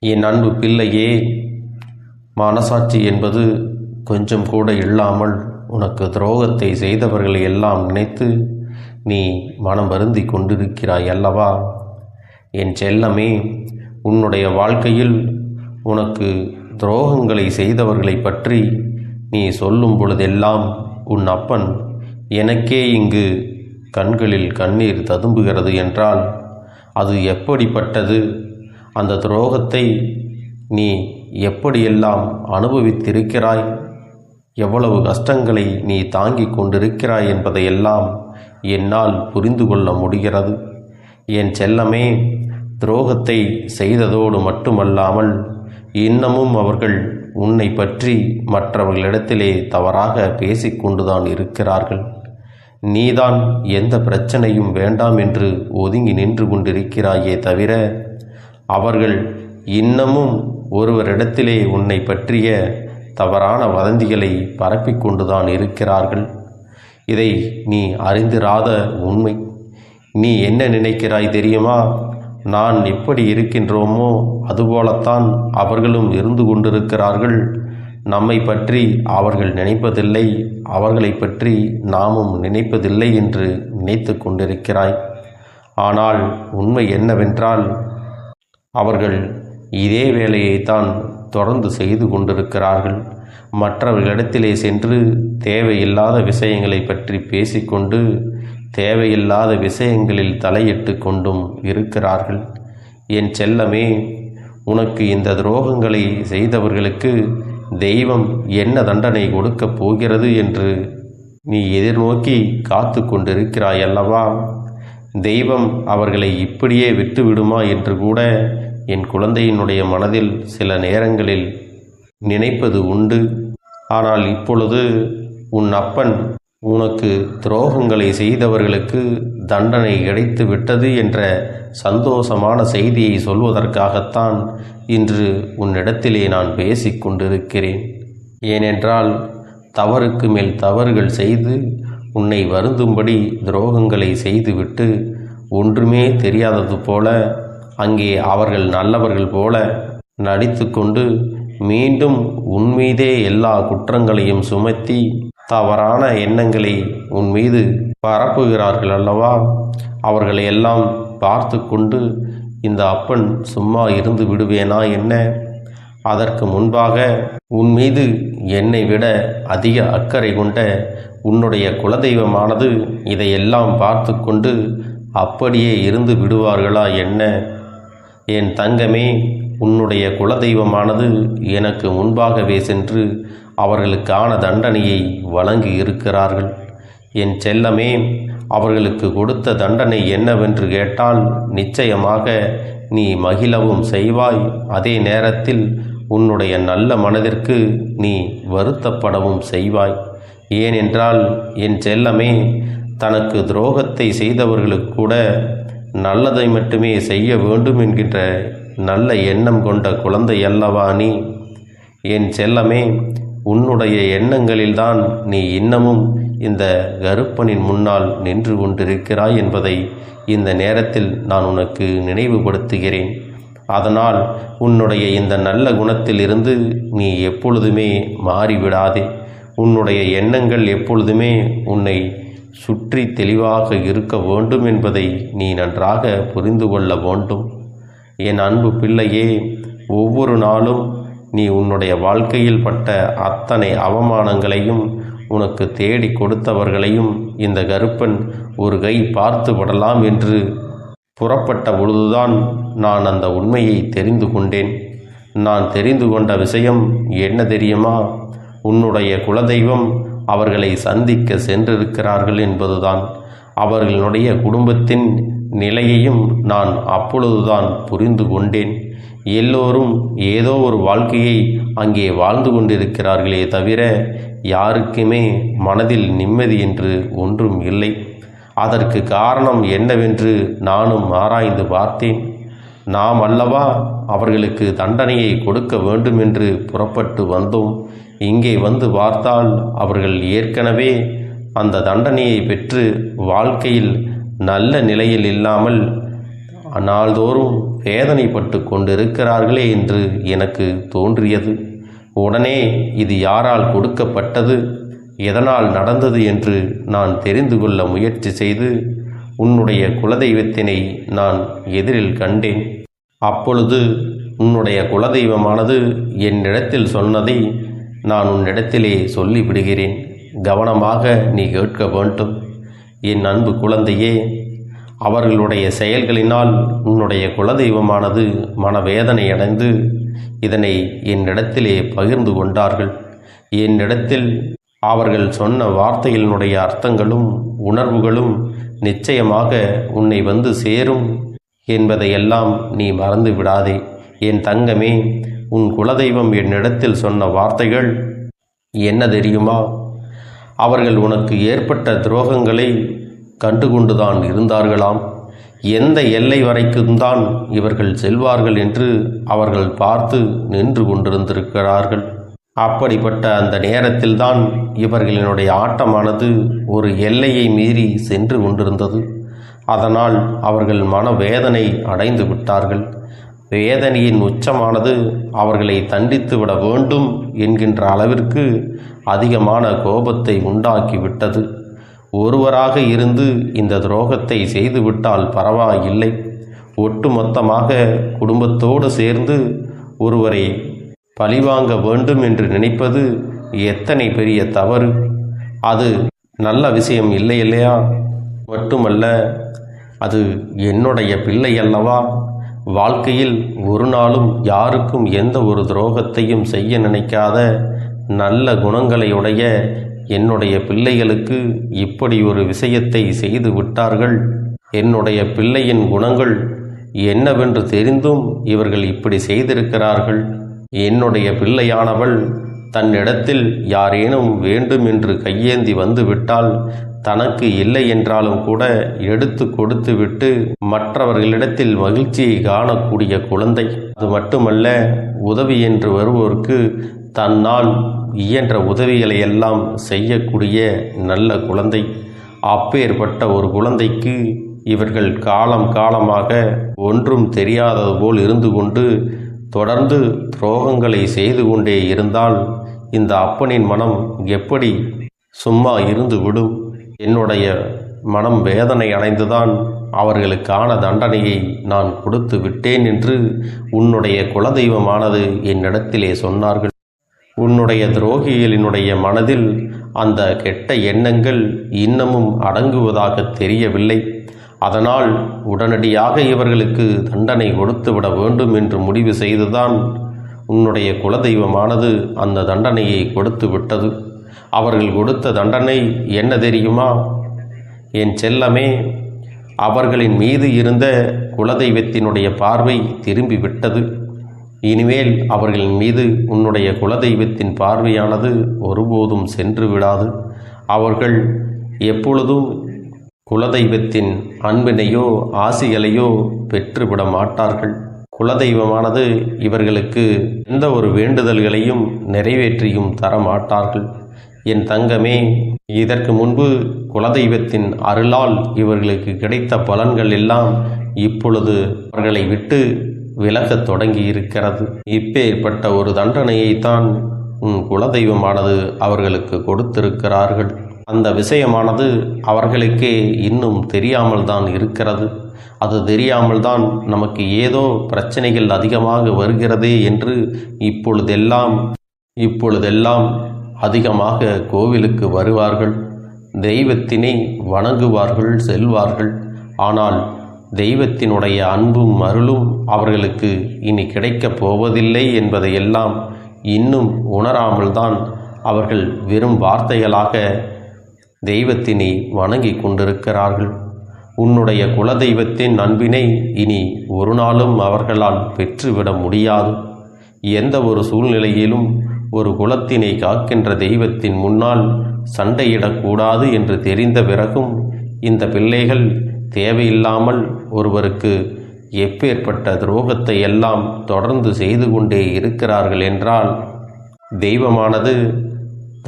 என் அன்பு பிள்ளையே, மனசாட்சி என்பது கொஞ்சம் கூட இல்லாமல் உனக்கு துரோகத்தை செய்தவர்களை எல்லாம் நினைத்து நீ மனம் வருந்தி கொண்டிருக்கிறாய் அல்லவா? என் செல்லமே, உன்னுடைய வாழ்க்கையில் உனக்கு துரோகங்களை செய்தவர்களை பற்றி நீ சொல்லும் பொழுதெல்லாம் உன் அப்பன் எனக்கே இங்கு கண்களில் கண்ணீர் ததும்புகிறது என்றால் அது எப்படிப்பட்டது? அந்த துரோகத்தை நீ எப்படியெல்லாம் அனுபவித்திருக்கிறாய், எவ்வளவு கஷ்டங்களை நீ தாங்கிக் கொண்டிருக்கிறாய் என்பதையெல்லாம் என்னால் புரிந்து கொள்ள முடிகிறது. என் செல்லமே, துரோகத்தை செய்ததோடு மட்டுமல்லாமல் இன்னமும் அவர்கள் உன்னை பற்றி மற்றவர்களிடத்திலே தவறாக பேசிக்கொண்டுதான் இருக்கிறார்கள். நீதான் எந்த பிரச்சனையும் வேண்டாம் என்று ஒதுங்கி நின்று கொண்டிருக்கிறாயே தவிர அவர்கள் இன்னமும் ஒருவரிடத்திலே உன்னை பற்றிய தவறான வதந்திகளை பரப்பிக்கொண்டுதான் இருக்கிறார்கள். இதை நீ அறிந்திராத உண்மை. நீ என்ன நினைக்கிறாய் தெரியுமா? நான் எப்படி இருக்கின்றோமோ அதுபோலத்தான் அவர்களும் இருந்து கொண்டிருக்கிறார்கள். நம்மை பற்றி அவர்கள் நினைப்பதில்லை, அவர்களை பற்றி நாமும் நினைப்பதில்லை என்று நினைத்து கொண்டிருக்கிறாய். ஆனால் உண்மை என்னவென்றால் அவர்கள் இதே வேலையைத்தான் தொடர்ந்து செய்து கொண்டிருக்கிறார்கள். மற்றவர்களிடத்திலே சென்று தேவையில்லாத விஷயங்களை பற்றி பேசிக்கொண்டு தேவையில்லாத விஷயங்களில் தலையிட்டு கொண்டும் இருக்கிறார்கள். என் செல்லமே, உனக்கு இந்த துரோகங்களை செய்தவர்களுக்கு தெய்வம் என்ன தண்டனை கொடுக்கப் போகிறது என்று நீ எதிர்நோக்கி காத்து கொண்டிருக்கிறாய் அல்லவா? தெய்வம் அவர்களை இப்படியே விட்டுவிடுமா என்று கூட என் குழந்தையினுடைய மனதில் சில நேரங்களில் நினைப்பது உண்டு. ஆனால் இப்பொழுது உன் அப்பன் உனக்கு துரோகங்களை செய்தவர்களுக்கு தண்டனை கிடைத்து விட்டது என்ற சந்தோஷமான செய்தியை சொல்வதற்காகத்தான் இன்று உன்னிடத்திலே நான் பேசிக்கொண்டிருக்கிறேன். ஏனென்றால் தவறுக்கு மேல் தவறுகள் செய்து உன்னை வருந்தும்படி துரோகங்களை செய்துவிட்டு ஒன்றுமே தெரியாதது போல அங்கே அவர்கள் நல்லவர்கள் போல நடித்து கொண்டு மீண்டும் உன்மீதே எல்லா குற்றங்களையும் சுமத்தி தவறான எண்ணங்களை உன் மீது பரப்புகிறார்கள் அல்லவா? அவர்களை எல்லாம் பார்த்து கொண்டு இந்த அப்பன் சும்மா இருந்து விடுவேனா என்ன? அதற்கு முன்பாக உன் மீது என்னை விட அதிக அக்கறை கொண்ட உன்னுடைய குலதெய்வமானது இதையெல்லாம் பார்த்து கொண்டு அப்படியே இருந்து விடுவார்களா என்ன? என் தங்கமே, உன்னுடைய குலதெய்வமானது எனக்கு முன்பாகவே சென்று அவர்களுக்கான தண்டனையை வழங்கி இருக்கிறார்கள். என் செல்லமே, அவர்களுக்கு கொடுத்த தண்டனை என்னவென்று கேட்டால் நிச்சயமாக நீ மகிழவும் செய்வாய். அதே நேரத்தில் உன்னுடைய நல்ல மனதிற்கு நீ வருத்தப்படவும் செய்வாய். ஏனென்றால் என் செல்லமே, தனக்கு துரோகத்தை செய்தவர்களுக்கு கூட நல்லதை மட்டுமே செய்ய வேண்டும் என்கின்ற நல்ல எண்ணம் கொண்ட குழந்தை அல்லவா நீ? என் செல்லமே, உன்னுடைய எண்ணங்களில்தான் நீ இன்னமும் இந்த கருப்பனின் முன்னால் நின்று கொண்டிருக்கிறாய் என்பதை இந்த நேரத்தில் நான் உனக்கு நினைவுபடுத்துகிறேன். அதனால் உன்னுடைய இந்த நல்ல குணத்தில் இருந்து நீ எப்பொழுதுமே மாறிவிடாதே. உன்னுடைய எண்ணங்கள் எப்பொழுதுமே உன்னை சுற்றி தெளிவாக இருக்க வேண்டும் என்பதை நீ நன்றாக புரிந்து கொள்ள வேண்டும். என் அன்பு பிள்ளையே, ஒவ்வொரு நாளும் நீ உன்னுடைய வாழ்க்கையில் பட்ட அத்தனை அவமானங்களையும் உனக்கு தேடி கொடுத்தவர்களையும் இந்த கருப்பன் ஒரு கை பார்த்து விடலாம் என்று புறப்பட்ட பொழுதுதான் நான் அந்த உண்மையை தெரிந்து கொண்டேன். நான் தெரிந்து கொண்ட விஷயம் என்ன தெரியுமா? உன்னுடைய குலதெய்வம் அவர்களை சந்திக்க சென்றிருக்கிறார்கள் என்பதுதான். அவர்களுடைய குடும்பத்தின் நிலையையும் நான் அப்பொழுதுதான் புரிந்து கொண்டேன். எல்லோரும் ஏதோ ஒரு வாழ்க்கையை அங்கே வாழ்ந்து கொண்டிருக்கிறார்களே தவிர யாருக்குமே மனதில் நிம்மதி என்று ஒன்றும் இல்லை. அதற்கு காரணம் என்னவென்று நானும் ஆராய்ந்து பார்த்தேன். நாம் அல்லவா அவர்களுக்கு தண்டனையை கொடுக்க வேண்டும் என்று புறப்பட்டு வந்தோம். இங்கே வந்து பார்த்தால் அவர்கள் ஏற்கனவே அந்த தண்டனையை பெற்று வாழ்க்கையில் நல்ல நிலையில் இல்லாமல் நாள்தோறும் வேதனைப்பட்டு கொண்டிருக்கிறார்களே என்று எனக்கு தோன்றியது. உடனே இது யாரால் கொடுக்கப்பட்டது, எதனால் நடந்தது என்று நான் தெரிந்து கொள்ள முயற்சி செய்து உன்னுடைய குலதெய்வத்தினை நான் எதிரில் கண்டேன். அப்பொழுது உன்னுடைய குலதெய்வமானது என்னிடத்தில் சொன்னதை நான் உன்னிடத்திலே சொல்லிவிடுகிறேன். கவனமாக நீ கேட்க வேண்டும். என் அன்பு குழந்தையே, அவர்களுடைய செயல்களினால் உன்னுடைய குலதெய்வமானது மனவேதனை அடைந்து இதனை என்னிடத்திலே பகிர்ந்து கொண்டார்கள். என்னிடத்தில் அவர்கள் சொன்ன வார்த்தைகளினுடைய அர்த்தங்களும் உணர்வுகளும் நிச்சயமாக உன்னை வந்து சேரும் என்பதையெல்லாம் நீ மறந்து விடாதே. என் தங்கமே, உன் குலதெய்வம் என்னிடத்தில் சொன்ன வார்த்தைகள் என்ன தெரியுமா? அவர்கள் உனக்கு ஏற்பட்ட துரோகங்களை கண்டுகொண்டுதான் இருந்தார்களாம். எந்த எல்லை வரைக்கும் தான் இவர்கள் செல்வார்கள் என்று அவர்கள் பார்த்து நின்று கொண்டிருந்திருக்கிறார்கள். அப்படிப்பட்ட அந்த நேரத்தில்தான் இவர்களினுடைய ஆட்டமானது ஒரு எல்லையை மீறி சென்று கொண்டிருந்தது. அதனால் அவர்கள் மனவேதனை அடைந்து விட்டார்கள். வேதனையின் உச்சமானது அவர்களை தண்டித்து விட வேண்டும் என்கின்ற அளவிற்கு அதிகமான கோபத்தை உண்டாக்கிவிட்டது. ஒருவராக இருந்து இந்த துரோகத்தை செய்துவிட்டால் பரவாயில்லை, ஒட்டுமொத்தமாக குடும்பத்தோடு சேர்ந்து ஒருவரை பழிவாங்க வேண்டும் என்று நினைப்பது எத்தனை பெரிய தவறு! அது நல்ல விஷயம் இல்லை இல்லையா? மட்டுமல்ல, அது என்னுடைய பிள்ளை அல்லவா? வாழ்க்கையில் ஒரு நாளும் யாருக்கும் எந்த ஒரு துரோகத்தையும் செய்ய நினைக்காத நல்ல குணங்களையுடைய என்னுடைய பிள்ளைகளுக்கு இப்படி ஒரு விஷயத்தை செய்து விட்டார்கள். என்னுடைய பிள்ளையின் குணங்கள் என்னவென்று தெரிந்தும் இவர்கள் இப்படி செய்திருக்கிறார்கள். என்னுடைய பிள்ளையானவள் தன்னிடத்தில் யாரேனும் வேண்டும் என்று கையேந்தி வந்துவிட்டால் தனக்கு இல்லை என்றாலும் கூட எடுத்து கொடுத்து விட்டு மற்றவர்களிடத்தில் மகிழ்ச்சியை காணக்கூடிய குழந்தை. அது மட்டுமல்ல, உதவி என்று வருவோருக்கு தன்னால் இயன்ற உதவிகளை எல்லாம் செய்யக்கூடிய நல்ல குழந்தை. அப்பேற்பட்ட ஒரு குழந்தைக்கு இவர்கள் காலம் காலமாக ஒன்றும் தெரியாதது போல் இருந்து கொண்டு தொடர்ந்து துரோகங்களை செய்து கொண்டே இருந்தால் இந்த அப்பனின் மனம் எப்படி சும்மா இருந்து விடும்? என்னுடைய மனம் வேதனை அடைந்துதான் அவர்களுக்கான தண்டனையை நான் கொடுத்து விட்டேன் என்று உன்னுடைய குலதெய்வமானது என்னிடத்திலே சொன்னார்கள். உன்னுடைய துரோகிகளினுடைய மனதில் அந்த கெட்ட எண்ணங்கள் இன்னமும் அடங்குவதாக தெரியவில்லை. அதனால் உடனடியாக இவர்களுக்கு தண்டனை கொடுத்துவிட வேண்டும் என்று முடிவு செய்துதான் உன்னுடைய குலதெய்வமானது அந்த தண்டனையை கொடுத்து விட்டது. அவர்கள் கொடுத்த தண்டனை என்ன தெரியுமா? என் செல்லமே, அவர்களின் மீது இருந்த குலதெய்வத்தினுடைய பார்வை திரும்பி விட்டது. இனிமேல் அவர்களின் மீது உன்னுடைய குலதெய்வத்தின் பார்வையானது ஒருபோதும் சென்று விடாது. அவர்கள் எப்பொழுதும் குலதெய்வத்தின் அன்பினையோ ஆசிகளையோ பெற்றுவிட மாட்டார்கள். குலதெய்வமானது இவர்களுக்கு எந்த ஒரு வேண்டுதல்களையும் நிறைவேற்றியும் தர மாட்டார்கள். என் தங்கமே, இதற்கு முன்பு குலதெய்வத்தின் அருளால் இவர்களுக்கு கிடைத்த பலன்கள் எல்லாம் இப்பொழுது அவர்களை விட்டு விலகத் தொடங்கி இருக்கிறது. இப்பேற்பட்ட ஒரு தண்டனையைத்தான் உன் குலதெய்வமானது அவர்களுக்கு கொடுத்திருக்கிறார்கள். அந்த விஷயமானது அவர்களுக்கே இன்னும் தெரியாமல் தான் இருக்கிறது. அது தெரியாமல் தான் நமக்கு ஏதோ பிரச்சனைகள் அதிகமாக வருகிறதே என்று இப்பொழுதெல்லாம் அதிகமாக கோவிலுக்கு வருவார்கள், தெய்வத்தினை வணங்குவார்கள், செல்வார்கள். ஆனால் தெய்வத்தினுடைய அன்பும் அருளும் அவர்களுக்கு இனி கிடைக்கப் போவதில்லை என்பதையெல்லாம் இன்னும் உணராமல் தான் அவர்கள் வெறும் வார்த்தைகளாக தெய்வத்தினை வணங்கி கொண்டிருக்கிறார்கள். உன்னுடைய குலதெய்வத்தின் அன்பினை இனி ஒரு நாளும் அவர்களால் பெற்றுவிட முடியாது. எந்த ஒரு சூழ்நிலையிலும் ஒரு குலத்தினை காக்கின்ற தெய்வத்தின் முன்னால் சண்டையிடக்கூடாது என்று தெரிந்த பிறகும் இந்த பிள்ளைகள் தேவையில்லாமல் ஒருவருக்கு எப்பேற்பட்ட துரோகத்தை எல்லாம் தொடர்ந்து செய்து கொண்டே இருக்கிறார்கள் என்றால் தெய்வமானது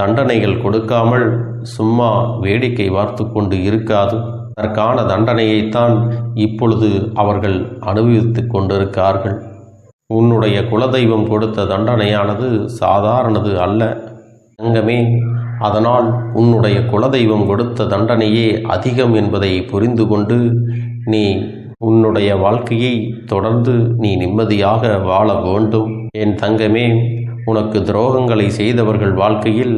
தண்டனைகள் கொடுக்காமல் சும்மா வேடிக்கை பார்த்து கொண்டு இருக்காது. அதற்கான தண்டனையைத்தான் இப்பொழுது அவர்கள் அனுபவித்துக் கொண்டிருக்கிறார்கள். உன்னுடைய குலதெய்வம் கொடுத்த தண்டனையானது சாதாரணது அல்ல தங்கமே. அதனால் உன்னுடைய குலதெய்வம் கொடுத்த தண்டனையே அதிகம் என்பதை புரிந்து கொண்டு நீ உன்னுடைய வாழ்க்கையை தொடர்ந்து நீ நிம்மதியாக வாழ வேண்டும். என் தங்கமே, உனக்கு துரோகங்களை செய்தவர்கள் வாழ்க்கையில்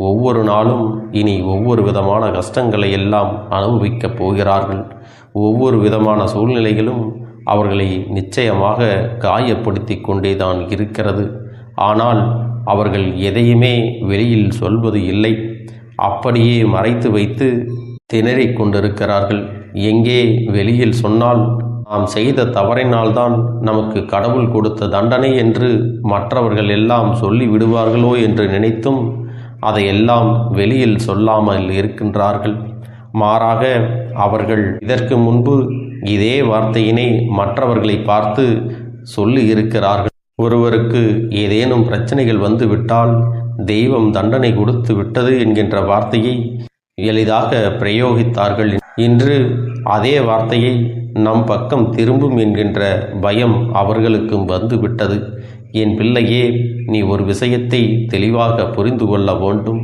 ஒவ்வொரு நாளும் இனி ஒவ்வொரு விதமான கஷ்டங்களை எல்லாம் அனுபவிக்கப் போகிறார்கள். ஒவ்வொரு விதமான சூழ்நிலைகளும் அவர்களை நிச்சயமாக காயப்படுத்தி கொண்டேதான் இருக்கிறது. ஆனால் அவர்கள் எதையுமே வெளியில் சொல்வது இல்லை. அப்படியே மறைத்து வைத்து திணறிக் கொண்டிருக்கிறார்கள். எங்கே வெளியில் சொன்னால் நாம் செய்த தவறினால்தான் நமக்கு கடவுள் கொடுத்த தண்டனை என்று மற்றவர்கள் எல்லாம் சொல்லி விடுவார்களோ என்று நினைத்தும் அதையெல்லாம் வெளியில் சொல்லாமல் இருக்கின்றார்கள். மாறாக அவர்கள் இதற்கு முன்பு இதே வார்த்தையினை மற்றவர்களை பார்த்து சொல்லி இருக்கிறார்கள். ஒருவருக்கு ஏதேனும் பிரச்சனைகள் வந்து விட்டால் தெய்வம் தண்டனை கொடுத்து விட்டது என்கின்ற வார்த்தையை எளிதாக பிரயோகித்தார்கள். இன்று அதே வார்த்தையை நம் பக்கம் திரும்பும் என்கின்ற பயம் அவர்களுக்கும் வந்து விட்டது. என் பிள்ளையே, நீ ஒரு விஷயத்தை தெளிவாக புரிந்து கொள்ள வேண்டும்.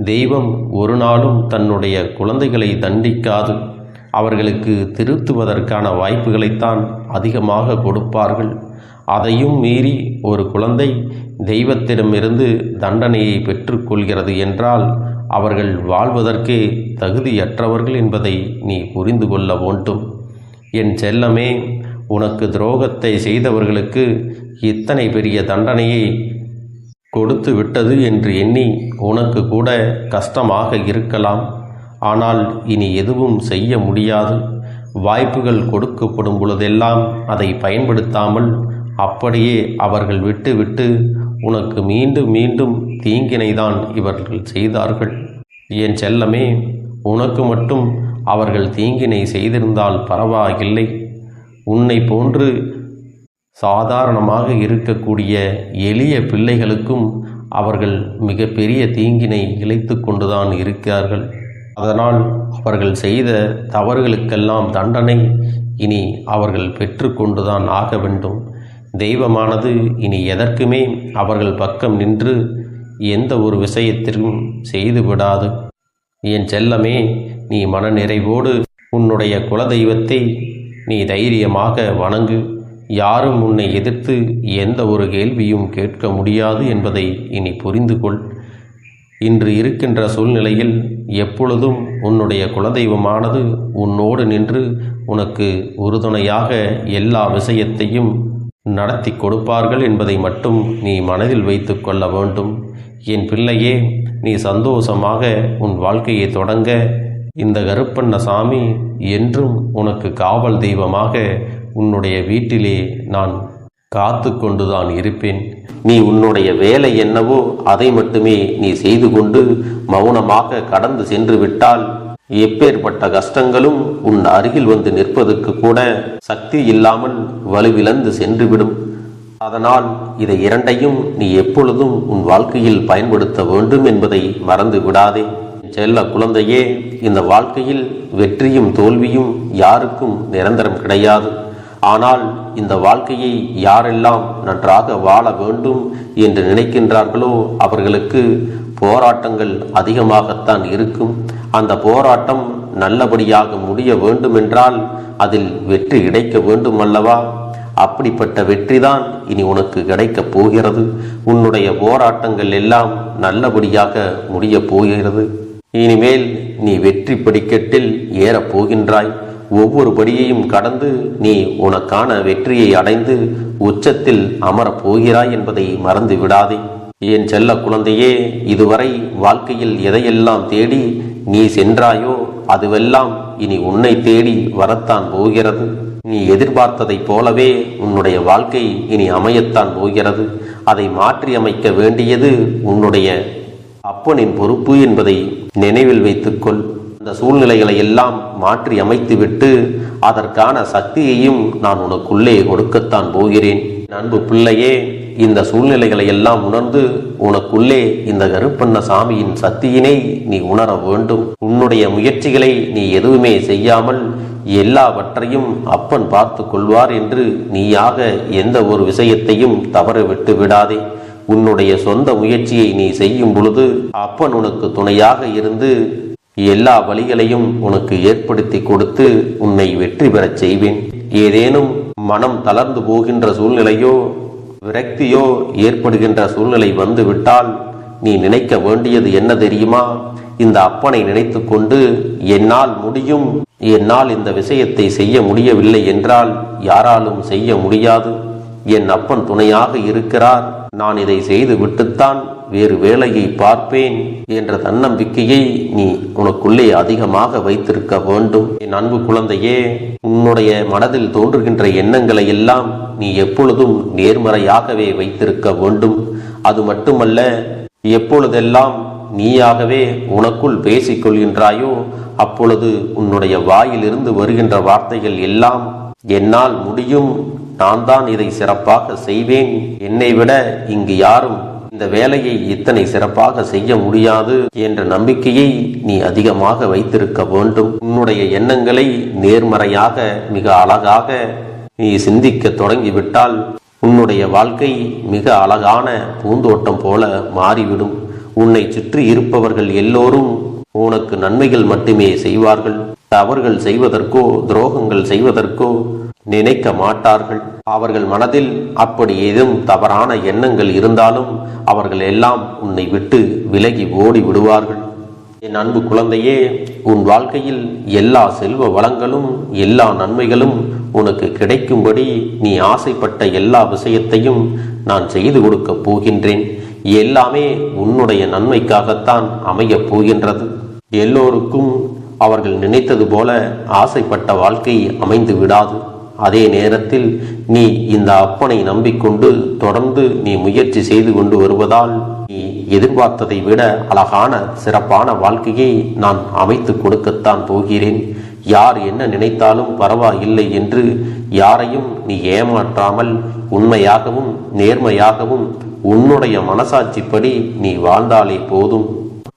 தெய்வம் ஒரு நாளும் தன்னுடைய குழந்தைகளை தண்டிக்காது. அவர்களுக்கு திருத்துவதற்கான வாய்ப்புகளைத்தான் அதிகமாக கொடுப்பார்கள். அதையும் மீறி ஒரு குழந்தை தெய்வத்திடமிருந்து தண்டனையை பெற்றுக்கொள்கிறது என்றால் அவர்கள் வாழ்வதற்கே தகுதியற்றவர்கள் என்பதை நீ புரிந்து கொள்ள வேண்டும். என் செல்லமே, உனக்கு துரோகத்தை செய்தவர்களுக்கு இத்தனை பெரிய தண்டனையை கொடுத்து விட்டது என்று எண்ணி உனக்கு கூட கஷ்டமாக இருக்கலாம். ஆனால் இனி எதுவும் செய்ய முடியாது. வாய்ப்புகள் கொடுக்கப்படும் பொழுதெல்லாம் அதை பயன்படுத்தாமல் அப்படியே அவர்கள் விட்டு உனக்கு மீண்டும் மீண்டும் தீங்கினைதான் இவர்கள் செய்தார்கள். என் செல்லமே, உனக்கு மட்டும் அவர்கள் தீங்கினை செய்திருந்தால் பரவாயில்லை. உன்னை போன்று சாதாரணமாக இருக்கக்கூடிய எளிய பிள்ளைகளுக்கும் அவர்கள் மிக பெரிய தீங்கினை இழைத்து கொண்டுதான் இருக்கிறார்கள். அதனால் அவர்கள் செய்த தவறுகளுக்கெல்லாம் தண்டனை இனி அவர்கள் பெற்றுக்கொண்டுதான் ஆக வேண்டும். தெய்வமானது இனி எதற்குமே அவர்கள் பக்கம் நின்று எந்த ஒரு விஷயத்திலும் செய்து விடாது. என் செல்லமே, நீ மனநிறைவோடு உன்னுடைய குலதெய்வத்தை நீ தைரியமாக வணங்கு. யாரும் உன்னை எதிர்த்து எந்த ஒரு கேள்வியும் கேட்க முடியாது என்பதை இனி புரிந்து கொள். இன்று இருக்கின்ற சூழ்நிலையில் எப்பொழுதும் உன்னுடைய குலதெய்வமானது உன்னோடு நின்று உனக்கு உறுதுணையாக எல்லா விஷயத்தையும் நடத்தி கொடுப்பார்கள் என்பதை மட்டும் நீ மனதில் வைத்து கொள்ள வேண்டும். என் பிள்ளையே, நீ சந்தோஷமாக உன் வாழ்க்கையை தொடங்க இந்த கருப்பண்ணசாமி என்றும் உனக்கு காவல் தெய்வமாக உன்னுடைய வீட்டிலே நான் காத்து கொண்டுதான் இருப்பேன். நீ உன்னுடைய வேலை என்னவோ அதை மட்டுமே நீ செய்து கொண்டு மௌனமாக கடந்து சென்று விட்டால் எப்பேற்பட்ட கஷ்டங்களும் உன் அருகில் வந்து நிற்பதற்கு கூட சக்தி இல்லாமல் வலுவிழந்து சென்றுவிடும். அதனால் இதை இரண்டையும் நீ எப்பொழுதும் உன் வாழ்க்கையில் பயன்படுத்த வேண்டும் என்பதை மறந்து விடாதே. செல்ல குழந்தையே, இந்த வாழ்க்கையில் வெற்றியும் தோல்வியும் யாருக்கும் நிரந்தரம் கிடையாது. ஆனால் இந்த வாழ்க்கையை யாரெல்லாம் நன்றாக வாழ வேண்டும் என்று நினைக்கின்றார்களோ அவர்களுக்கு போராட்டங்கள் அதிகமாகத்தான் இருக்கும். அந்த போராட்டம் நல்லபடியாக முடிய வேண்டுமென்றால் அதில் வெற்றி கிடைக்க வேண்டும் அல்லவா? அப்படிப்பட்ட வெற்றிதான் இனி உனக்கு கிடைக்கப் போகிறது. உன்னுடைய போராட்டங்கள் எல்லாம் நல்லபடியாக முடியப் போகிறது. இனிமேல் நீ வெற்றி படிக்கட்டில் ஏறப் போகின்றாய். ஒவ்வொரு படியையும் கடந்து நீ உனக்கான வெற்றியை அடைந்து உச்சத்தில் அமரப் போகிறாய் என்பதை மறந்து விடாதே. என் செல்ல குழந்தையே, இதுவரை வாழ்க்கையில் எதையெல்லாம் தேடி நீ சென்றாயோ அதுவெல்லாம் இனி உன்னை தேடி வரத்தான் போகிறது. நீ எதிர்பார்த்ததைப் போலவே உன்னுடைய வாழ்க்கை இனி அமையத்தான் போகிறது. அதை மாற்றி அமைக்க வேண்டியது உன்னுடைய அப்பனின் பொறுப்பு என்பதை நினைவில் வைத்துக்கொள். அந்த சூழ்நிலைகளை எல்லாம் மாற்றி அமைத்துவிட்டு அதற்கான சக்தியையும் நான் உனக்குள்ளே கொடுக்கத்தான் போகிறேன். அன்பு பிள்ளையே, இந்த சூழ்நிலைகளை எல்லாம் உணர்ந்து உனக்குள்ளே இந்த கருப்பண்ணசாமியின் சக்தியினை நீ உணர வேண்டும். உன்னுடைய முயற்சிகளை நீ எதுவுமே செய்யாமல் எல்லாவற்றையும் அப்பன் பார்த்து கொள்வார் என்று நீயாக எந்த ஒரு விஷயத்தையும் தவற விட்டு விடாதே. உன்னுடைய சொந்த முயற்சியை நீ செய்யும் பொழுது அப்பன் உனக்கு துணையாக இருந்து எல்லா வழிகளையும் உனக்கு ஏற்படுத்தி கொடுத்து உன்னை வெற்றி பெறச் செய்வேன். ஏதேனும் மனம் தளர்ந்து போகின்ற சூழ்நிலையோ விரக்தியோ ஏற்படுகின்ற சூழ்நிலை வந்து விட்டால் நீ நினைக்க வேண்டியது என்ன தெரியுமா? இந்த அப்பனை நினைத்து கொண்டு என்னால் முடியும், என்னால் இந்த விஷயத்தை செய்ய முடியவில்லை என்றால் யாராலும் செய்ய முடியாது, என் அப்பன் துணையாக இருக்கிறார், நான் இதை செய்து விட்டுத்தான் வேறு வேலையை பார்ப்பேன் என்ற தன்னம்பிக்கையை நீ உனக்குள்ளே அதிகமாக வைத்திருக்க வேண்டும். என் அன்பு குழந்தையே, உன்னுடைய மனதில் தோன்றுகின்ற எண்ணங்களை எல்லாம் நீ எப்பொழுதும் நேர்மறையாகவே வைத்திருக்க வேண்டும். அது மட்டுமல்ல, எப்பொழுதெல்லாம் நீயாகவே உனக்குள் பேசிக்கொள்கின்றாயோ அப்பொழுது உன்னுடைய வாயிலிருந்து வருகின்ற வார்த்தைகள் எல்லாம் என்னால் முடியும், நான் தான் இதை சிறப்பாக செய்வேன், என்னை விட இங்கு யாரும் இந்த வேலையை இத்தனை சிறப்பாக செய்ய முடியாது என்ற நம்பிக்கையை நீ அதிகமாக வைத்திருக்க வேண்டும். உன்னுடைய எண்ணங்களை நேர்மறையாக மிக அழகாக நீ சிந்திக்க தொடங்கிவிட்டால் உன்னுடைய வாழ்க்கை மிக அழகான பூந்தோட்டம் போல மாறிவிடும். உன்னை சுற்றி இருப்பவர்கள் எல்லோரும் உனக்கு நன்மைகள் மட்டுமே செய்வார்கள். தவறுகள் செய்வதற்கோ துரோகங்கள் செய்வதற்கோ நினைக்க மாட்டார்கள். அவர்கள் மனதில் அப்படி ஏதும் தவறான எண்ணங்கள் இருந்தாலும் அவர்கள் எல்லாம் உன்னை விட்டு விலகி ஓடி விடுவார்கள். என் அன்பு குழந்தையே, உன் வாழ்க்கையில் எல்லா செல்வ வளங்களும் எல்லா நன்மைகளும் உனக்கு கிடைக்கும்படி நீ ஆசைப்பட்ட எல்லா விஷயத்தையும் நான் செய்து கொடுக்கப் போகின்றேன். எல்லாமே உன்னுடைய நன்மைக்காகத்தான் அமையப் போகின்றது. எல்லோருக்கும் அவர்கள் நினைத்தது போல ஆசைப்பட்ட வாழ்க்கை அமைந்து விடாது. அதே நேரத்தில் நீ இந்த அப்பனை நம்பிக்கொண்டு தொடர்ந்து நீ முயற்சி செய்து கொண்டு வருவதால் நீ எதிர்பார்த்ததை விட அழகான சிறப்பான வாழ்க்கையை நான் அமைத்து கொடுக்கத்தான் போகிறேன். யார் என்ன நினைத்தாலும் பரவாயில்லை என்று யாரையும் நீ ஏமாற்றாமல் உண்மையாகவும் நேர்மையாகவும் உன்னுடைய மனசாட்சிப்படி நீ வாழ்ந்தாலே போதும்.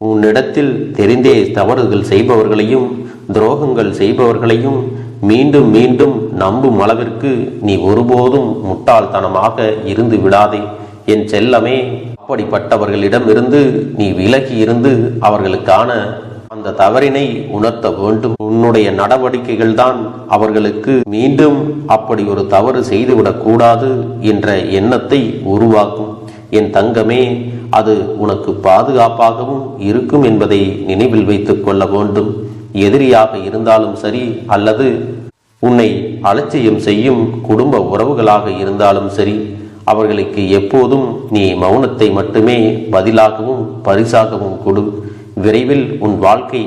உன்னிடத்தில் தெரிந்தே தவறுகள் செய்பவர்களையும் துரோகங்கள் செய்பவர்களையும் மீண்டும் மீண்டும் நம்பும் அளவிற்கு நீ ஒருபோதும் முட்டாள்தனமாக இருந்து விடாதே என் செல்லமே. அப்படிப்பட்டவர்களிடமிருந்து நீ விலகி இருந்து அவர்களுக்கான அந்த தவறினை உணர்த்த வேண்டும். உன்னுடைய நடவடிக்கைகள் தான் அவர்களுக்கு மீண்டும் அப்படி ஒரு தவறு செய்துவிடக் கூடாது என்ற எண்ணத்தை உருவாக்கும். என் தங்கமே, அது உனக்கு பாதுகாப்பாகவும் இருக்கும் என்பதை நினைவில் வைத்துக் கொள்ள வேண்டும். எதிரியாக இருந்தாலும் சரி அல்லது உன்னை அலட்சியம் செய்யும் குடும்ப உறவுகளாக இருந்தாலும் சரி, அவர்களுக்கு எப்போதும் நீ மௌனத்தை மட்டுமே பதிலாகவும் பரிசாகவும் கொடு. விரைவில் உன் வாழ்க்கை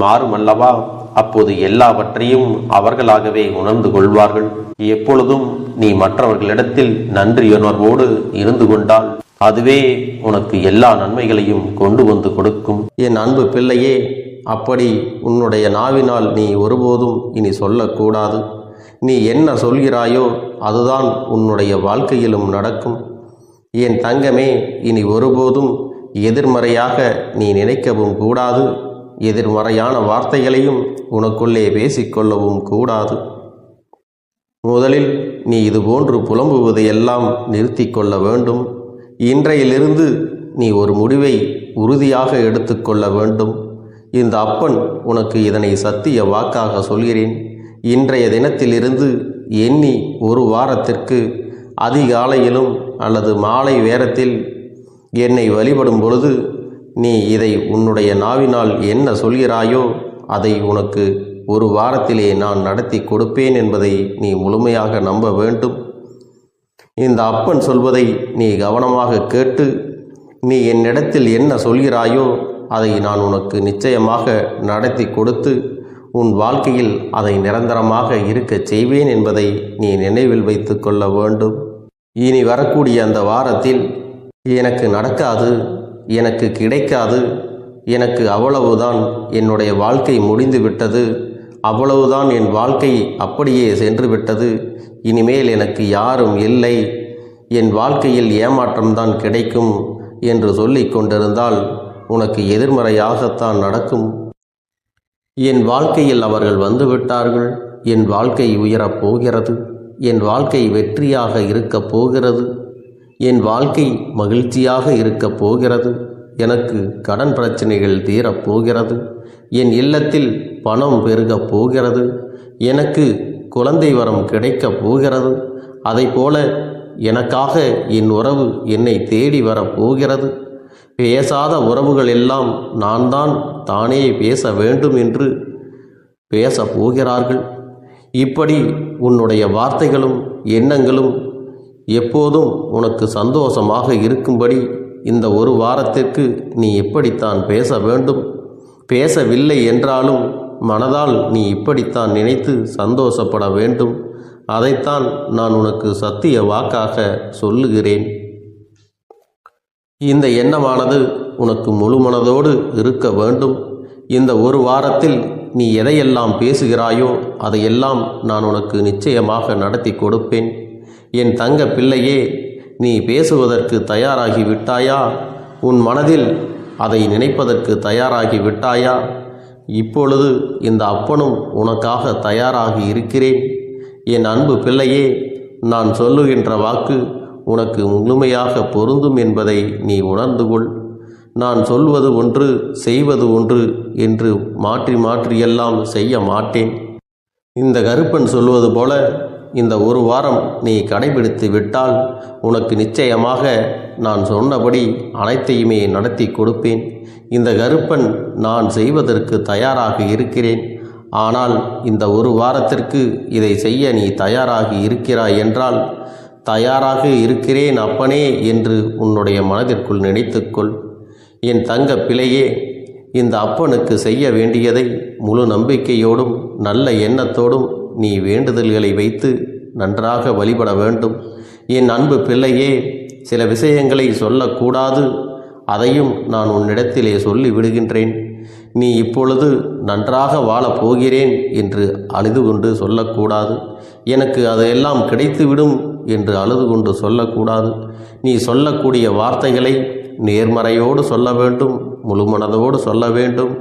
மாறுமல்லவா? அப்போது எல்லாவற்றையும் அவர்களாகவே உணர்ந்து கொள்வார்கள். எப்பொழுதும் நீ மற்றவர்களிடத்தில் நன்றியுணர்வோடு இருந்து கொண்டால் அதுவே உனக்கு எல்லா நன்மைகளையும் கொண்டு வந்து கொடுக்கும். என் அன்பு பிள்ளையே, அப்படி உன்னுடைய நாவினால் நீ ஒருபோதும் இனி சொல்லக்கூடாது. நீ என்ன சொல்கிறாயோ அதுதான் உன்னுடைய வாழ்க்கையிலும் நடக்கும். என் தங்கமே, இனி ஒருபோதும் எதிர்மறையாக நீ நினைக்கவும் கூடாது. எதிர்மறையான வார்த்தைகளையும் உனக்குள்ளே பேசிக்கொள்ளவும் கூடாது. முதலில் நீ இதுபோன்று புலம்புவதையெல்லாம் நிறுத்தி கொள்ள வேண்டும். இன்றையிலிருந்து நீ ஒரு முடிவை உறுதியாக எடுத்துக்கொள்ள வேண்டும். இந்த அப்பன் உனக்கு இதனை சத்திய வாக்காக சொல்கிறேன். இன்றைய தினத்திலிருந்து எண்ணி ஒரு வாரத்திற்கு அதிகாலையிலும் அல்லது மாலை நேரத்தில் என்னை வழிபடும் பொழுது நீ இதை உன்னுடைய நாவினால் என்ன சொல்கிறாயோ அதை உனக்கு ஒரு வாரத்திலே நான் நடத்தி கொடுப்பேன் என்பதை நீ முழுமையாக நம்ப வேண்டும். இந்த அப்பன் சொல்வதை நீ கவனமாக கேட்டு நீ என்னிடத்தில் என்ன சொல்கிறாயோ அதை நான் உனக்கு நிச்சயமாக நடத்தி கொடுத்து உன் வாழ்க்கையில் அதை நிரந்தரமாக இருக்கச் செய்வேன் என்பதை நீ நினைவில் வைத்து கொள்ள வேண்டும். இனி வரக்கூடிய அந்த வாரத்தில் எனக்கு நடக்காது, எனக்கு கிடைக்காது, எனக்கு அவ்வளவுதான், என்னுடைய வாழ்க்கை முடிந்து விட்டது, அவ்வளவுதான், என் வாழ்க்கை அப்படியே சென்று விட்டது, இனிமேல் எனக்கு யாரும் இல்லை, என் வாழ்க்கையில் ஏமாற்றம்தான் கிடைக்கும் என்று சொல்லிக் கொண்டிருந்தால் உனக்கு எதிர்மறையாகத்தான் நடக்கும். என் வாழ்க்கையில் அவர்கள் வந்துவிட்டார்கள். என் வாழ்க்கை உயரப் போகிறது. என் வாழ்க்கை வெற்றியாக இருக்கப் போகிறது. என் வாழ்க்கை மகிழ்ச்சியாக இருக்கப் போகிறது. எனக்கு கடன் பிரச்சனைகள் தீரப்போகிறது. என் இல்லத்தில் பணம் பெருகப் போகிறது. எனக்கு குழந்தை வரம் கிடைக்கப் போகிறது. அதைப்போல எனக்காக என் உறவு என்னை தேடி வரப்போகிறது. பேசாத உறவுகள் எல்லாம் நான் தான் தானே பேச வேண்டும் என்று பேசப் போகிறார்கள். இப்படி உன்னுடைய வார்த்தைகளும் எண்ணங்களும் எப்போதும் உனக்கு சந்தோஷமாக இருக்கும்படி இந்த ஒரு வாரத்திற்கு நீ இப்படித்தான் பேச வேண்டும். பேசவில்லை என்றாலும் மனதால் நீ இப்படித்தான் நினைத்து சந்தோஷப்பட வேண்டும். அதைத்தான் நான் உனக்கு சத்திய வாக்காக சொல்லுகிறேன். இந்த எண்ணமானது உனக்கு முழு மனதோடு இருக்க வேண்டும். இந்த ஒரு வாரத்தில் நீ எதையெல்லாம் பேசுகிறாயோ அதையெல்லாம் நான் உனக்கு நிச்சயமாக நடத்தி கொடுப்பேன். என் தங்க பிள்ளையே, நீ பேசுவதற்கு தயாராகி விட்டாயா? உன் மனதில் அதை நினைப்பதற்கு தயாராகி விட்டாயா? இப்பொழுது இந்த அப்பனும் உனக்காக தயாராகி இருக்கிறேன். என் அன்பு பிள்ளையே, நான் சொல்லுகின்ற வாக்கு உனக்கு முழுமையாக பொருந்தும் என்பதை நீ உணர்ந்து கொள். நான் சொல்வது ஒன்று செய்வது ஒன்று என்று மாற்றி மாற்றியெல்லாம் செய்ய மாட்டேன். இந்த கருப்பன் சொல்வது போல இந்த ஒரு வாரம் நீ கடைபிடித்து விட்டால் உனக்கு நிச்சயமாக நான் சொன்னபடி அனைத்தையுமே நடத்தி கொடுப்பேன். இந்த கருப்பன் நான் செய்வதற்கு தயாராக இருக்கிறேன். ஆனால் இந்த ஒரு வாரத்திற்கு இதை செய்ய நீ தயாராகி இருக்கிறாய் என்றால், தயாராக இருக்கிறேன் அப்பனே என்று உன்னுடைய மனதிற்குள் நினைத்துக்கொள். என் தங்க பிள்ளையே, இந்த அப்பனுக்கு செய்ய வேண்டியதை முழு நம்பிக்கையோடும் நல்ல எண்ணத்தோடும் நீ வேண்டுதல்களை வைத்து நன்றாக வழிபட வேண்டும். என் அன்பு பிள்ளையே, சில விஷயங்களை சொல்லக்கூடாது. அதையும் நான் உன்னிடத்திலே சொல்லி விடுகின்றேன். நீ இப்பொழுது நன்றாக வாழப் போகிறேன் என்று அழுது கொண்டு சொல்லக்கூடாது. எனக்கு அதையெல்லாம் கிடைத்துவிடும் என்று அழுது கொண்டு சொல்லக்கூடாது. நீ சொல்லக்கூடிய வார்த்தைகளை நேர்மறையோடு சொல்ல வேண்டும், முழு மனதோடு சொல்ல வேண்டும்.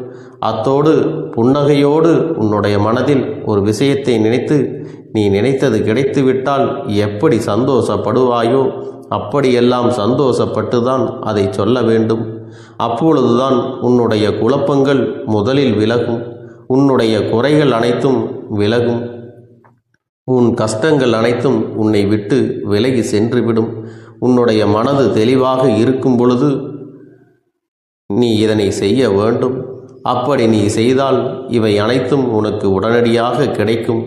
அத்தோடு புன்னகையோடு உன்னுடைய மனதில் ஒரு விஷயத்தை நினைத்து நீ நினைத்தது கிடைத்துவிட்டால் எப்படி சந்தோஷப்படுவாயோ அப்படியெல்லாம் சந்தோஷப்பட்டுதான் அதை சொல்ல வேண்டும். அப்பொழுதுதான் உன்னுடைய குழப்பங்கள் முதலில் விலகும். உன்னுடைய குறைகள் அனைத்தும் விலகும். உன் கஷ்டங்கள் அனைத்தும் உன்னை விட்டு விலகி சென்றுவிடும். உன்னுடைய மனது தெளிவாக இருக்கும் பொழுது நீ இதனை செய்ய வேண்டும். அப்படி நீ செய்தால் இவை அனைத்தும் உனக்கு உடனடியாக கிடைக்கும்.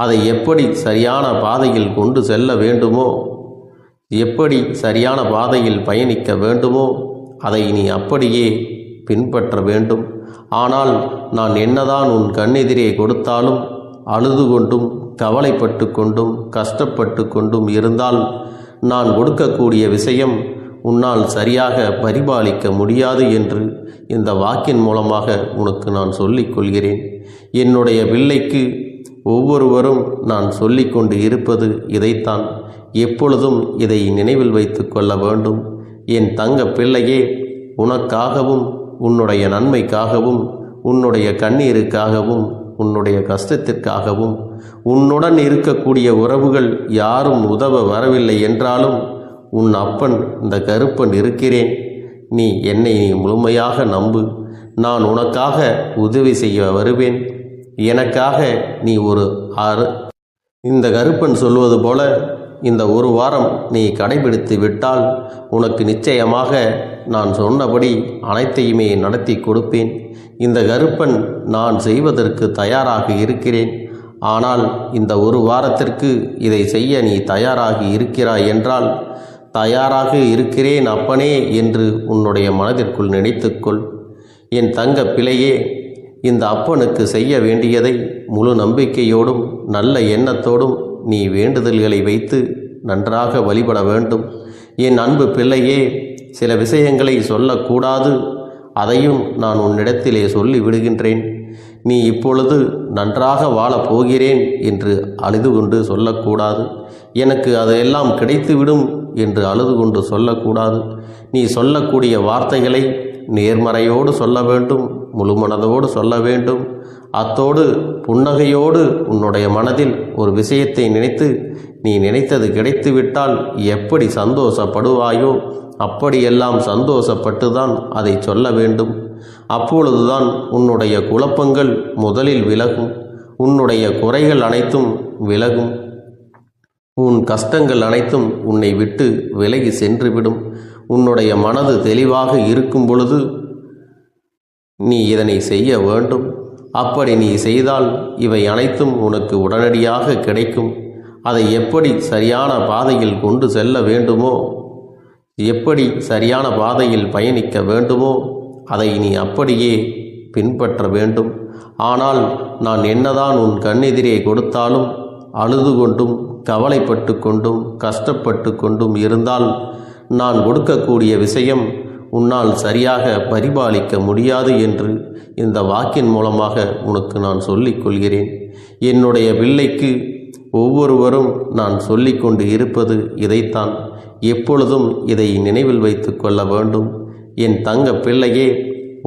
அதை எப்படி சரியான பாதையில் கொண்டு செல்ல வேண்டுமோ, எப்படி சரியான பாதையில் பயணிக்க வேண்டுமோ அதை நீ அப்படியே பின்பற்ற வேண்டும். ஆனால் நான் என்னதான் உன் கண்ணெதிரே கொடுத்தாலும் அழுது கொண்டும் கவலைப்பட்டு கொண்டும் கஷ்டப்பட்டு கொண்டும் இருந்தால் நான் கொடுக்கக்கூடிய விஷயம் உன்னால் சரியாக பரிபாலிக்க முடியாது என்று இந்த வாக்கின் மூலமாக உனக்கு நான் சொல்லிக் கொள்கிறேன். என்னுடைய பிள்ளைக்கு ஒவ்வொருவரும் நான் சொல்லிக்கொண்டு இருப்பது இதைத்தான். எப்பொழுதும் இதை நினைவில் வைத்து கொள்ள வேண்டும். என் தங்க பிள்ளையே, உனக்காகவும் உன்னுடைய நன்மைக்காகவும் உன்னுடைய கண்ணீருக்காகவும் உன்னுடைய கஷ்டத்திற்காகவும் உன்னுடன் இருக்கக்கூடிய உறவுகள் யாரும் உதவ வரவில்லை என்றாலும் உன் அப்பன் இந்த கருப்பன் இருக்கிறேன். நீ என்னை முழுமையாக நம்பு. நான் உனக்காக உதவி செய்ய வருவேன். எனக்காக நீ ஒரு இந்த கருப்பன் சொல்வது போல இந்த ஒரு வாரம் நீ கடைபிடித்து விட்டால் உனக்கு நிச்சயமாக நான் சொன்னபடி அனைத்தையுமே நடத்தி கொடுப்பேன். இந்த கருப்பன் நான் செய்வதற்கு தயாராக இருக்கிறேன். ஆனால் இந்த ஒரு வாரத்திற்கு இதை செய்ய நீ தயாராகி இருக்கிறாய் என்றால், தயாராக இருக்கிறேன் அப்பனே என்று உன்னுடைய மனதிற்குள் நினைத்துக்கொள். என் தங்க பிள்ளையே, இந்த அப்பனுக்கு செய்ய வேண்டியதை முழு நம்பிக்கையோடும் நல்ல எண்ணத்தோடும் நீ வேண்டுதல்களை வைத்து நன்றாக வழிபட வேண்டும். என் அன்பு பிள்ளையே, சில விஷயங்களை சொல்லக்கூடாது. அதையும் நான் உன்னிடத்திலே சொல்லி விடுகின்றேன். நீ இப்பொழுது நன்றாக வாழப் போகிறேன் என்று அழுது கொண்டு சொல்லக்கூடாது. எனக்கு அதையெல்லாம் கிடைத்துவிடும் என்று அழுது கொண்டு சொல்லக்கூடாது. நீ சொல்லக்கூடிய வார்த்தைகளை நேர்மறையோடு சொல்ல வேண்டும், முழுமனதோடு சொல்ல வேண்டும். அத்தோடு புன்னகையோடு உன்னுடைய மனதில் ஒரு விஷயத்தை நினைத்து நீ நினைத்தது கிடைத்துவிட்டால் எப்படி சந்தோஷப்படுவாயோ அப்படியெல்லாம் சந்தோஷப்பட்டுதான் அதை சொல்ல வேண்டும். அப்பொழுதுதான் உன்னுடைய குழப்பங்கள் முதலில் விலகும், உன்னுடைய குறைகள் அனைத்தும் விலகும், உன் கஷ்டங்கள் அனைத்தும் உன்னை விட்டு விலகி சென்றுவிடும். உன்னுடைய மனது தெளிவாக இருக்கும் பொழுது நீ இதனை செய்ய வேண்டும். அப்படி நீ செய்தால் இவை அனைத்தும் உனக்கு உடனடியாக கிடைக்கும். அதை எப்படி சரியான பாதையில் கொண்டு செல்ல வேண்டுமோ, எப்படி சரியான பாதையில் பயணிக்க வேண்டுமோ அதை நீ அப்படியே பின்பற்ற வேண்டும். ஆனால் நான் என்னதான் உன் கண்ணெதிரே கொடுத்தாலும் அழுது கொண்டும் கவலைப்பட்டு கொண்டும் கஷ்டப்பட்டு கொண்டும் இருந்தால் நான் கொடுக்கக்கூடிய விஷயம் உன்னால் சரியாக பரிபாலிக்க முடியாது என்று இந்த வாக்கின் மூலமாக உனக்கு நான் சொல்லிக் கொள்கிறேன். என்னுடைய பிள்ளைக்கு ஒவ்வொருவரும் நான் சொல்லிக்கொண்டு இருப்பது இதைத்தான். எப்பொழுதும் இதை நினைவில் வைத்து கொள்ள வேண்டும். என் தங்க பிள்ளையே,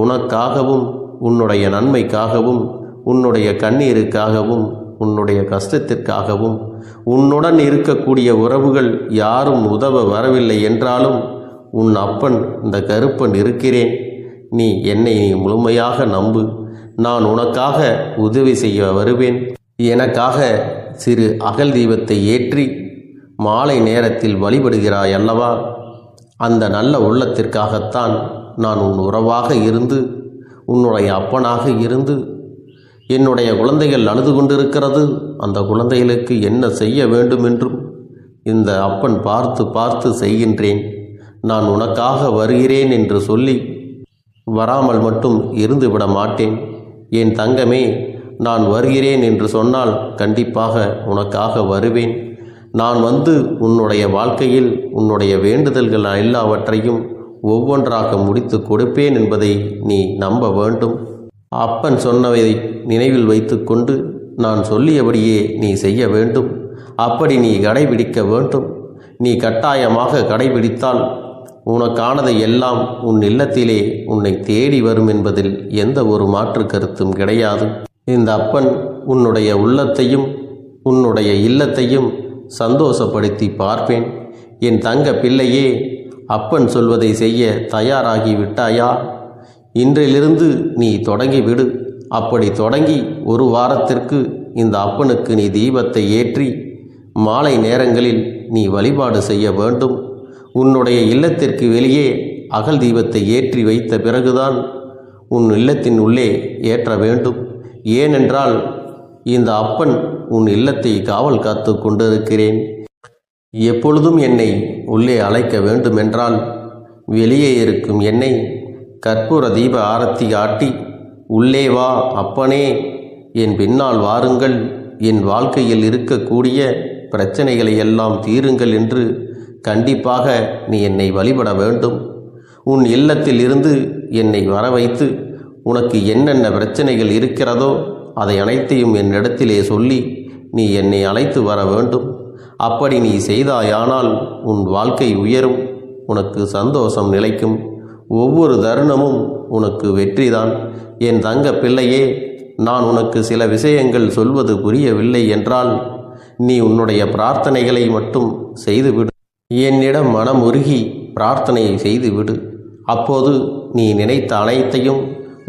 உனக்காகவும் உன்னுடைய நன்மைக்காகவும் உன்னுடைய கண்ணீருக்காகவும் உன்னுடைய கஷ்டத்திற்காகவும் உன்னுடன் இருக்கக்கூடிய உறவுகள் யாரும் உதவ வரவில்லை என்றாலும் உன் அப்பன் இந்த கருப்பன் இருக்கிறேன். நீ என்னை முழுமையாக நம்பு. நான் உனக்காக உதவி செய்ய வருவேன். எனக்காக சிறு அகல் தீபத்தை ஏற்றி மாலை நேரத்தில் வழிபடுகிறாய் அல்லவா? அந்த நல்ல உள்ளத்திற்காகத்தான் நான் உன் உறவாக இருந்து உன்னுடைய அப்பனாக இருந்து என்னுடைய குழந்தைகள் அழுது கொண்டிருக்கிறது, அந்த குழந்தைகளுக்கு என்ன செய்ய வேண்டும் என்றும் இந்த அப்பன் பார்த்து பார்த்து செய்கின்றேன். நான் உனக்காக வருகிறேன் என்று சொல்லி வராமல் மட்டும் இருந்து விட மாட்டேன். என் தங்கமே, நான் வருகிறேன் என்று சொன்னால் கண்டிப்பாக உனக்காக வருவேன். நான் வந்து உன்னுடைய வாழ்க்கையில் உன்னுடைய வேண்டுதல்கள் எல்லாவற்றையும் ஒவ்வொன்றாக முடித்து கொடுப்பேன் என்பதை நீ நம்ப வேண்டும். அப்பன் சொன்னவை நினைவில் வைத்து கொண்டு நான் சொல்லியபடியே நீ செய்ய வேண்டும். அப்படி நீ கடைபிடிக்க வேண்டும். நீ கட்டாயமாக கடைபிடித்தால் உனக்கானதை எல்லாம் உன் இல்லத்திலே உன்னை தேடி வரும் என்பதில் எந்த ஒரு மாற்று கருத்தும் கிடையாது. இந்த அப்பன் உன்னுடைய உள்ளத்தையும் உன்னுடைய இல்லத்தையும் சந்தோஷப்படுத்தி பார்ப்பேன். என் தங்க பிள்ளையே, அப்பன் சொல்வதை செய்ய தயாராகி விட்டாயா? இன்றிலிருந்து நீ தொடங்கிவிடு. அப்படி தொடங்கி ஒரு வாரத்திற்கு இந்த அப்பனுக்கு நீ தீபத்தை ஏற்றி மாலை நேரங்களில் நீ வழிபாடு செய்ய வேண்டும். உன்னுடைய இல்லத்திற்கு வெளியே அகல் தீபத்தை ஏற்றி வைத்த பிறகுதான் உன் இல்லத்தின் உள்ளே ஏற்ற வேண்டும். ஏனென்றால் இந்த அப்பன் உன் இல்லத்தை காவல் காத்து கொண்டிருக்கிறேன். எப்பொழுதும் என்னை உள்ளே அழைக்க வேண்டுமென்றால் வெளியே இருக்கும் என்னை கற்பூர தீப ஆரத்தி காட்டி உள்ளே வா அப்பனே, என் பின்னால் வாருங்கள், என் வாழ்க்கையில் இருக்கக்கூடிய பிரச்சனைகளை எல்லாம் தீருங்கள் என்று கண்டிப்பாக நீ என்னை வழிபட வேண்டும். உன் இல்லத்தில் இருந்து என்னை வர வைத்து உனக்கு என்னென்ன பிரச்சனைகள் இருக்கிறதோ அதை அனைத்தையும் என்னிடத்திலே சொல்லி நீ என்னை அழைத்து வர வேண்டும். அப்படி நீ செய்தாயானால் உன் வாழ்க்கை உயரும், உனக்கு சந்தோஷம் நிலைக்கும், ஒவ்வொரு தருணமும் உனக்கு வெற்றிதான். என் தங்க பிள்ளையே, நான் உனக்கு சில விஷயங்கள் சொல்வது புரியவில்லை என்றால் நீ உன்னுடைய பிரார்த்தனைகளை மட்டும் செய்துவிடு. என்னிடம் மனம் உருகி பிரார்த்தனையை செய்துவிடு. அப்போது நீ நினைத்த அனைத்தையும்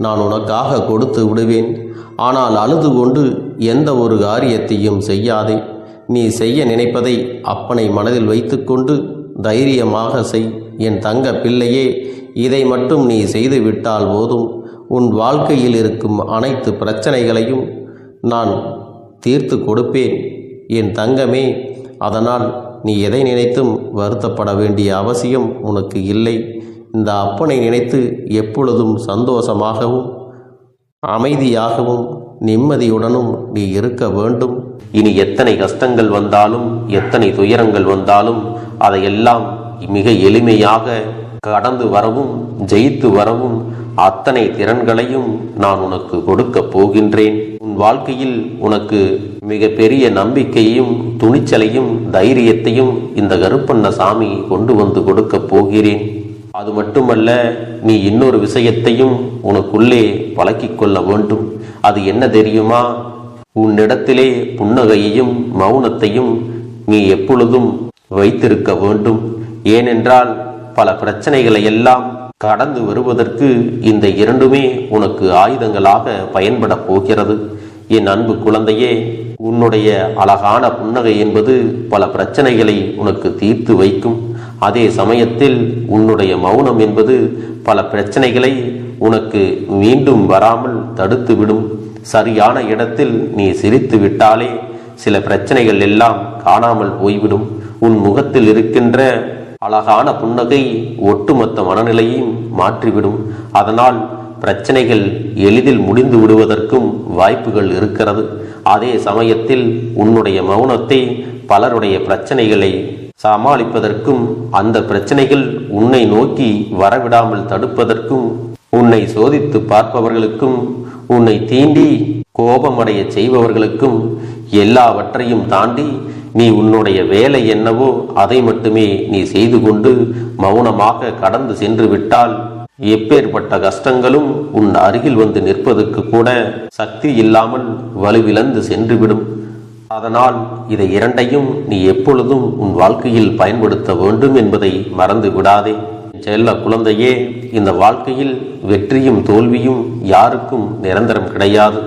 நான் உனக்காக கொடுத்து விடுவேன். ஆனால் அழுது கொண்டு எந்த ஒரு காரியத்தையும் செய்யாதே. நீ செய்ய நினைப்பதை அப்பனை மனதில் வைத்துக்கொண்டு தைரியமாக செய். என் தங்க பிள்ளையே, இதை மட்டும் நீ செய்துவிட்டால் போதும். உன் வாழ்க்கையில் இருக்கும் அனைத்து பிரச்சனைகளையும் நான் தீர்த்து கொடுப்பேன் என் தங்கமே. அதனால் நீ எதை நினைத்தும் வருத்தப்பட வேண்டிய அவசியம் உனக்கு இல்லை. இந்த அப்பனை நினைத்து எப்பொழுதும் சந்தோஷமாகவும் அமைதியாகவும் நிம்மதியுடனும் நீ இருக்க வேண்டும். இனி எத்தனை கஷ்டங்கள் வந்தாலும் எத்தனை துயரங்கள் வந்தாலும் அதையெல்லாம் மிக எளிமையாக கடந்து வரவும் ஜெயித்து வரவும் அத்தனை திறன்களையும் நான் உனக்கு கொடுக்கப் போகின்றேன். உன் வாழ்க்கையில் உனக்கு மிக பெரிய நம்பிக்கையும் துணிச்சலையும் தைரியத்தையும் இந்த கருப்பண்ணசாமி கொண்டு வந்து கொடுக்கப் போகிறேன். அது மட்டுமல்ல, நீ இன்னொரு விஷயத்தையும் உனக்குள்ளே பழக்கிக் கொள்ள வேண்டும். அது என்ன தெரியுமா? உன்னிடத்திலே புன்னகையையும் மௌனத்தையும் நீ எப்பொழுதும் வைத்திருக்க வேண்டும். ஏனென்றால் பல பிரச்சனைகளை எல்லாம் கடந்து வருவதற்கு இந்த இரண்டுமே உனக்கு ஆயுதங்களாக பயன்பட போகிறது. என் அன்பு குழந்தையே, உன்னுடைய அழகான புன்னகை என்பது பல பிரச்சனைகளை உனக்கு தீர்த்து வைக்கும். அதே சமயத்தில் உன்னுடைய மௌனம் என்பது பல பிரச்சனைகளை உனக்கு மீண்டும் வராமல் தடுத்துவிடும். சரியான இடத்தில் நீ சிரித்து விட்டாலே சில பிரச்சனைகள் எல்லாம் காணாமல் போய்விடும். உன் முகத்தில் இருக்கின்ற அழகான புன்னகை ஒட்டுமொத்த மனநிலையும் மாற்றிவிடும். அதனால் பிரச்சனைகள் எளிதில் முடிந்து விடுவதற்கும் வாய்ப்புகள் இருக்கிறது. அதே சமயத்தில் உன்னுடைய மௌனத்தை பலருடைய பிரச்சனைகளை சமாளிப்பதற்கும் அந்த பிரச்சனைகள் உன்னை நோக்கி வரவிடாமல் தடுப்பதற்கும் உன்னை சோதித்து பார்ப்பவர்களுக்கும் உன்னை தீண்டி கோபமடைய செய்பவர்களுக்கும் எல்லாவற்றையும் தாண்டி நீ உன்னுடைய வேலை என்னவோ அதை மட்டுமே நீ செய்து கொண்டு மௌனமாக கடந்து சென்று விட்டால் எப்பேற்பட்ட கஷ்டங்களும் உன் அருகில் வந்து நிற்பதற்கு கூட சக்தி இல்லாமல் வலுவிழந்து சென்றுவிடும். அதனால் இதை இரண்டையும் நீ எப்பொழுதும் உன் வாழ்க்கையில் பயன்படுத்த வேண்டும் என்பதை மறந்து விடாதே. செல்ல குழந்தையே, இந்த வாழ்க்கையில் வெற்றியும் தோல்வியும் யாருக்கும் நிரந்தரம் கிடையாது.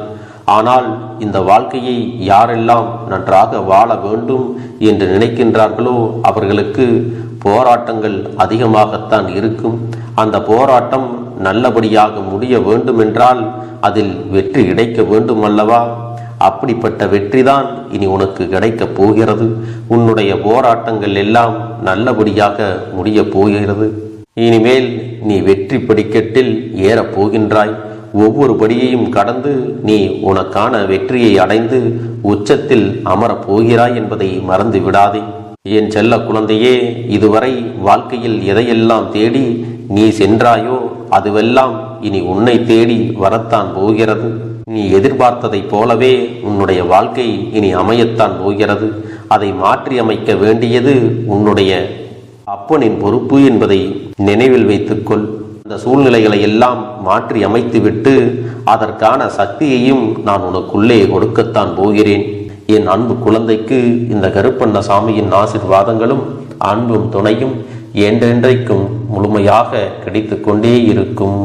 ஆனால் இந்த வாழ்க்கையை யாரெல்லாம் நன்றாக வாழ வேண்டும் என்று நினைக்கின்றார்களோ அவர்களுக்கு போராட்டங்கள் அதிகமாகத்தான் இருக்கும். அந்த போராட்டம் நல்லபடியாக முடிய வேண்டுமென்றால் அதில் வெற்றி கிடைக்க வேண்டும் அல்லவா? அப்படிப்பட்ட வெற்றிதான் இனி உனக்கு கிடைக்கப் போகிறது. உன்னுடைய போராட்டங்கள் எல்லாம் நல்லபடியாக முடிய போகிறது. இனிமேல் நீ வெற்றி படிக்கட்டில் ஏறப் போகின்றாய். ஒவ்வொரு படியையும் கடந்து நீ உனக்கான வெற்றியை அடைந்து உச்சத்தில் அமரப் போகிறாய் என்பதை மறந்து விடாதே. என் செல்ல குழந்தையே, இதுவரை வாழ்க்கையில் எதையெல்லாம் தேடி நீ சென்றாயோ அதுவெல்லாம் இனி உன்னை தேடி வரத்தான் போகிறது. நீ எதிர்பார்த்ததைப் போலவே உன்னுடைய வாழ்க்கை இனி அமையத்தான் போகிறது. அதை மாற்றி அமைக்க வேண்டியது உன்னுடைய அப்பனின் பொறுப்பு என்பதை நினைவில் வைத்துக்கொள். அந்த சூழ்நிலைகளை எல்லாம் மாற்றி அமைத்துவிட்டு அதற்கான சக்தியையும் நான் உனக்குள்ளே கொடுக்கத்தான் போகிறேன். என் அன்பு குழந்தைக்கு இந்த கருப்பண்ணசாமியின் ஆசீர்வாதங்களும் அன்பும் துணையும் என்றென்றைக்கும் முழுமையாக கிடைத்து கொண்டே இருக்கும்.